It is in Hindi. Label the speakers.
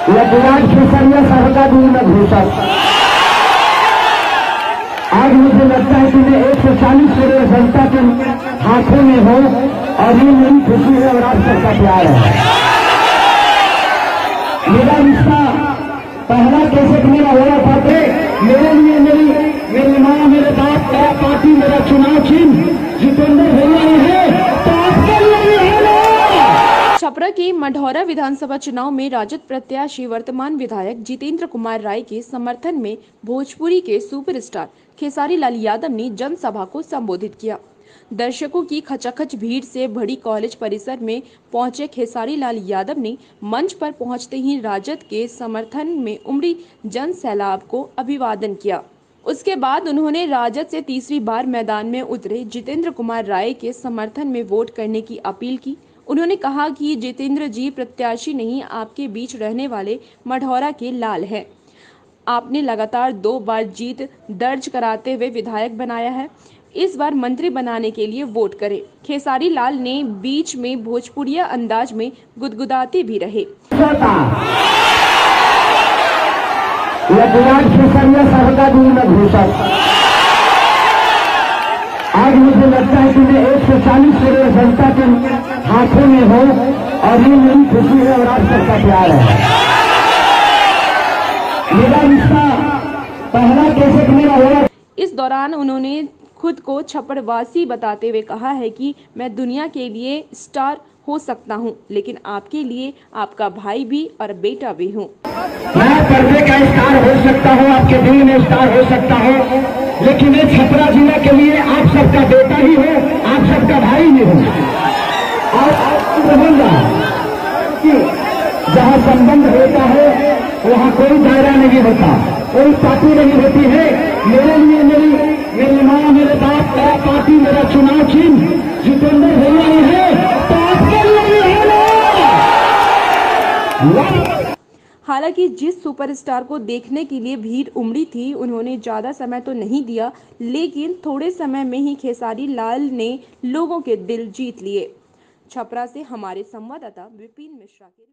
Speaker 1: यह विराट खेसरिया साहब का दूर में घोषक। आज मुझे लगता है कि मैं 140 करोड़ जनता के हाथों में हो और ये मेरी खुशी है और आप सबका प्यार है। मेरा रिश्ता पहला कैसे मेरा हो रहा था मेरे लिए मेरी माँ, मेरे बाप, मेरा पार्टी, मेरा चुनाव चिन्ह जितेंद्र भैया है, तो आपके लिए भी है ना।
Speaker 2: छपरा के मढ़ौरा विधानसभा चुनाव में राजद प्रत्याशी वर्तमान विधायक जितेंद्र कुमार राय के समर्थन में भोजपुरी के सुपरस्टार खेसारी लाल यादव ने जनसभा को संबोधित किया। दर्शकों की खचाखच भीड़ से भरी कॉलेज परिसर में पहुंचे खेसारी लाल यादव ने मंच पर पहुंचते ही राजद के समर्थन में उमड़ी जन सैलाब को अभिवादन किया। उसके बाद उन्होंने राजद से तीसरी बार मैदान में उतरे जितेंद्र कुमार राय के समर्थन में वोट करने की अपील की। उन्होंने कहा कि जितेंद्र जी प्रत्याशी नहीं, आपके बीच रहने वाले मढ़ौरा के लाल हैं। आपने लगातार 2 बार जीत दर्ज कराते हुए विधायक बनाया है। इस बार मंत्री बनाने के लिए वोट करें। खेसारी लाल ने बीच में भोजपुरिया अंदाज में गुदगुदाते भी रहे।
Speaker 1: यह विराट खेसरिया साहब का दूर में घोषक। आज मुझे लगता है कि मैं 140 करोड़ जनता के हाथों में हो और ये मेरी खुशी है और आप सबका प्यार है। मेरा रिश्ता पहला कैसे मेरा हो रहा।
Speaker 2: इस दौरान उन्होंने खुद को छपरवासी बताते हुए कहा है कि मैं दुनिया के लिए स्टार हो सकता हूं, लेकिन आपके लिए आपका भाई भी और बेटा भी हूं।
Speaker 1: मैं पर्दे का स्टार हो सकता हूं, आपके दिल में स्टार हो सकता हूं, लेकिन ये छपरा जिला के लिए आप सबका बेटा ही हो, आप सबका भाई भी हो। जहाँ संबंध होता है वहाँ कोई दायरा नहीं होता, कोई पार्टी नहीं होती है। मेरे लिए मेरी माँ, मेरे बाप, मेरा पार्टी, मेरा चुनाव चिन्ह जितेंद्र भैया है, तो आपके लिए भी है ना।
Speaker 2: हालांकि जिस सुपरस्टार को देखने के लिए भीड़ उमड़ी थी, उन्होंने ज्यादा समय तो नहीं दिया, लेकिन थोड़े समय में ही खेसारी लाल ने लोगों के दिल जीत लिए। छपरा से हमारे संवाददाता विपिन मिश्रा के